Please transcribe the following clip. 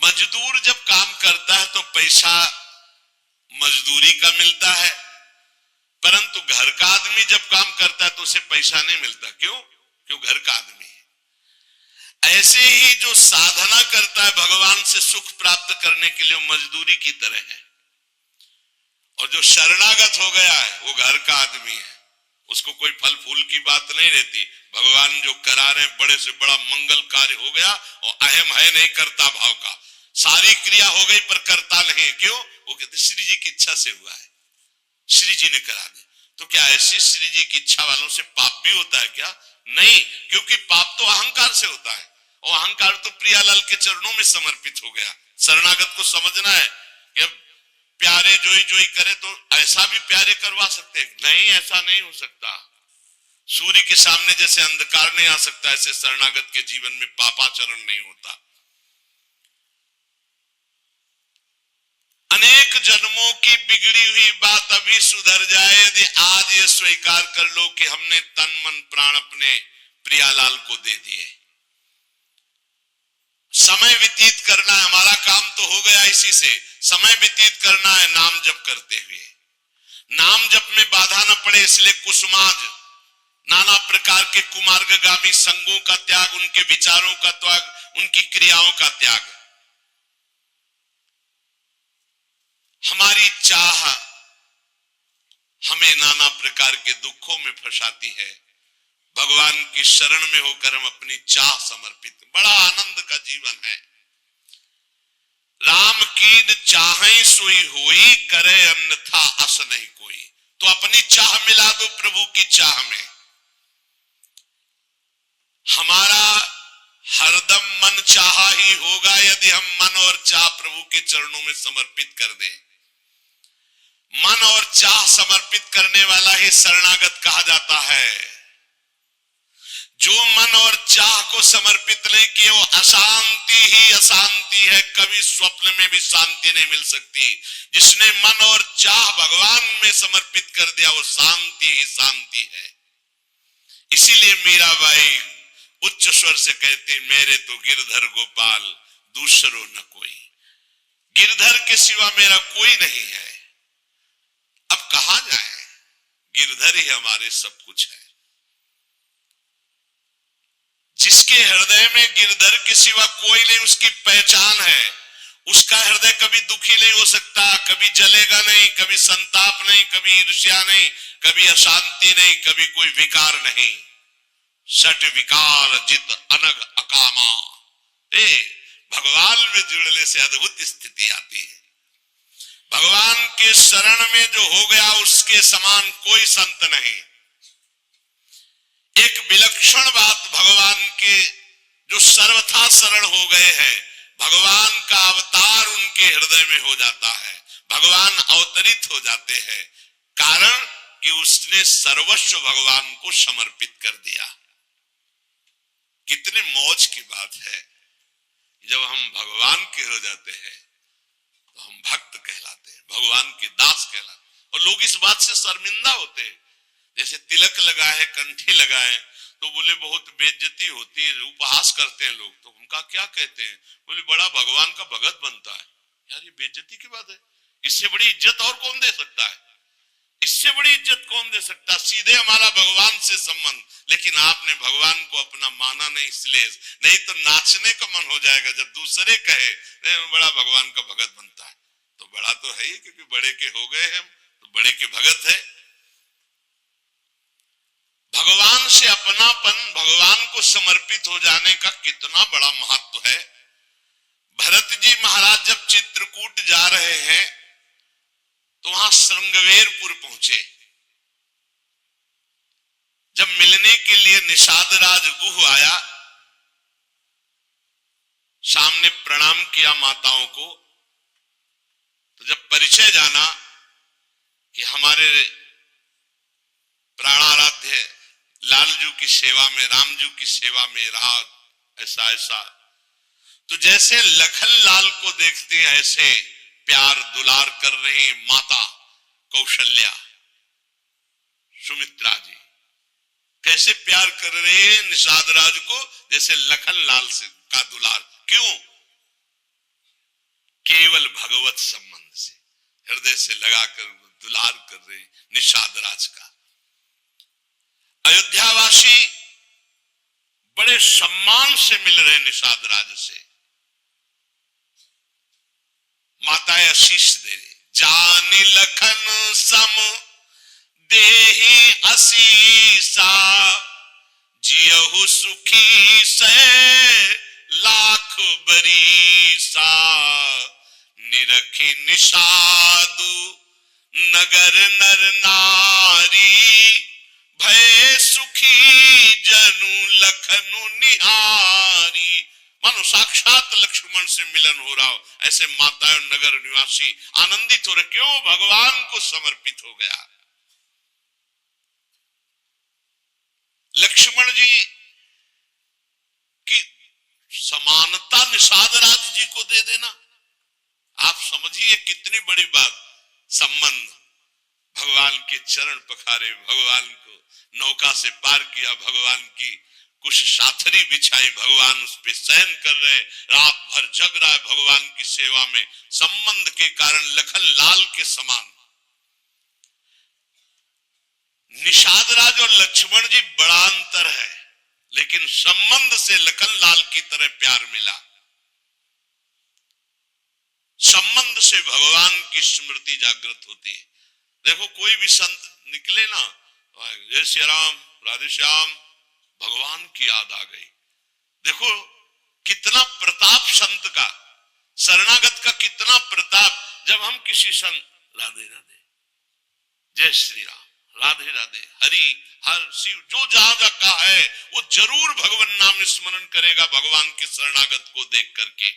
मजदूर जब काम करता है तो पैसा मजदूरी का मिलता है, परंतु घर का आदमी जब काम करता है तो उसे पैसा नहीं मिलता। क्यों? क्यों? घर का आदमी है। ऐसे ही जो साधना करता है भगवान से सुख प्राप्त करने के लिए, मजदूरी की तरह है। और जो शरणागत हो गया है वो घर का आदमी है, उसको कोई फल फूल की बात नहीं रहती। भगवान जो करा रहे बड़े से बड़ा मंगल कार्य हो गया और अहम है नहीं करता भाव का, सारी क्रिया हो गई पर करता नहीं। क्यों? वो कहते श्री जी की इच्छा से हुआ है, श्री जी ने करा दे। तो क्या ऐसी श्री जी की इच्छा वालों से पाप भी होता है क्या? नहीं, क्योंकि पाप तो अहंकार से होता है और अहंकार तो प्रियालाल के चरणों में समर्पित हो गया। शरणागत को समझना है कि अब प्यारे जोई जोई करे तो ऐसा भी प्यारे करवा सकते नहीं, ऐसा नहीं हो सकता। सूर्य के सामने जैसे अंधकार नहीं आ सकता, ऐसे शरणागत के जीवन में पापाचरण नहीं होता। अनेक जन्मों की बिगड़ी हुई बात अभी सुधर जाए यदि आज ये स्वीकार कर लो कि हमने तन मन प्राण अपने प्रियालाल को दे दिए। समय व्यतीत करना है, हमारा काम तो हो गया इसी से। समय व्यतीत करना है नाम जप करते हुए। नाम जप में बाधा न पड़े इसलिए कुसुमाज, नाना प्रकार के कुमार्गगामी संगों का त्याग, उनके विचारों का त्याग, उनकी क्रियाओं का त्याग। हमारी चाह हमें नाना प्रकार के दुखों में फंसाती है। भगवान की शरण में होकर हम अपनी चाह समर्पित, बड़ा आनंद का जीवन है। राम कीन चाहे सोई होई, करे अन्यथा अस नहीं कोई। तो अपनी चाह मिला दो प्रभु की चाह में। हमारा हरदम मन चाहा ही होगा यदि हम मन और चाह प्रभु के चरणों में समर्पित कर दें। मन और चाह समर्पित करने वाला ही शरणागत कहा जाता है। जो मन और चाह को समर्पित नहीं किए वो अशांति ही अशांति है, कभी स्वप्न में भी शांति नहीं मिल सकती। जिसने मन और चाह भगवान में समर्पित कर दिया वो शांति ही शांति है। इसीलिए मीराबाई उच्च स्वर से कहती, मेरे तो गिरधर गोपाल दूसरो न कोई। गिरधर के सिवा मेरा कोई नहीं है। अब कहां जाए? गिरधर ही हमारे सब कुछ है। जिसके हृदय में गिरधर के सिवा कोई नहीं, उसकी पहचान है। उसका हृदय कभी दुखी नहीं हो सकता, कभी जलेगा नहीं, कभी संताप नहीं, कभी ईर्ष्या नहीं, कभी अशांति नहीं, कभी कोई विकार नहीं। सट विकार जित अनग अकामा। भगवान में जुड़ने से अद्भुत स्थिति आती है। भगवान के शरण में जो हो गया उसके समान कोई संत नहीं। एक विलक्षण बात, भगवान के जो सर्वथा शरण हो गए हैं, भगवान का अवतार उनके हृदय में हो जाता है। भगवान अवतरित हो जाते हैं, कारण कि उसने सर्वस्व भगवान को समर्पित कर दिया। कितने मौज की बात है, जब हम भगवान के हो जाते हैं तो हम भक्त कहलाते हैं, भगवान के दास कहलाते हैं। और लोग इस बात से शर्मिंदा होते हैं। जैसे तिलक लगाए, कंठी लगाए तो बोले बहुत बेइज्जती होती है, उपहास करते हैं लोग। तो उनका क्या कहते हैं? बोले बड़ा भगवान का भगत बनता है। यार ये बेइज्जती की बात है। इससे बड़ी इज्जत और कौन दे सकता है? इससे बड़ी इज्जत कौन दे सकता? सीधे हमारा भगवान से संबंध। लेकिन आपने भगवान को अपना माना नहीं, इसलिए नहीं तो नाचने का मन हो जाएगा जब दूसरे कहे बड़ा भगवान का भगत बनता है। तो बड़ा तो है ही, क्योंकि बड़े के हो गए हैं तो बड़े के भगत है। भगवान से अपनापन, भगवान को समर्पित हो जाने का कितना बड़ा महत्व है। भरत जी महाराज जब चित्रकूट जा रहे हैं तो वहां श्रृंगवेरपुर पहुंचे। जब मिलने के लिए निषाद राज गुह आया, सामने प्रणाम किया माताओं को। तो जब परिचय जाना कि हमारे प्राणाराध्य लालजू की सेवा में, रामजू की सेवा में रहा, ऐसा ऐसा, तो जैसे लखन लाल को देखते हैं ऐसे प्यार दुलार कर रही माता कौशल्या, सुमित्रा जी कैसे प्यार कर रहे हैं निषाद राज को, जैसे लखन लाल से का दुलार। क्यों? केवल भगवत संबंध से हृदय से लगाकर दुलार कर रहे निषाद राज का। अयोध्यावासी बड़े सम्मान से मिल रहे निषाद राज से। माताएं आशीष दे रही, जानी लखन सम देहि आशीषा, जियहु सुखी से लाख बरीसा, निरखी निषादु नगर नर नारी, भय सुखी जनु लखनु निहारी। मानो साक्षात लक्ष्मण से मिलन हो रहा हो, ऐसे माताएं नगर निवासी आनंदित हो रहे। क्यों? भगवान को समर्पित हो गया। लक्ष्मण जी की समानता निषाद राज जी को दे देना, आप समझिए कितनी बड़ी बात। संबंध, भगवान के चरण पखारे, भगवान को नौका से पार किया, भगवान की कुछ साथरी बिछाई, भगवान उस पे शयन कर रहे, रात भर जग रहा है भगवान की सेवा में। संबंध के कारण लखन लाल के समान। निषाद राज और लक्ष्मण जी बड़ा अंतर है, लेकिन संबंध से लखन लाल की तरह प्यार मिला। संबंध से भगवान की स्मृति जागृत होती है। देखो कोई भी संत निकले ना, जय श्री राम, राधे श्याम, भगवान की याद आ गई। देखो कितना प्रताप संत का, शरणागत का कितना प्रताप। जब हम किसी संत, राधे राधे, जय श्री राम, राधे राधे, हरि हर शिव, जो जहां का है वो जरूर भगवान नाम स्मरण करेगा भगवान के शरणागत को देख करके।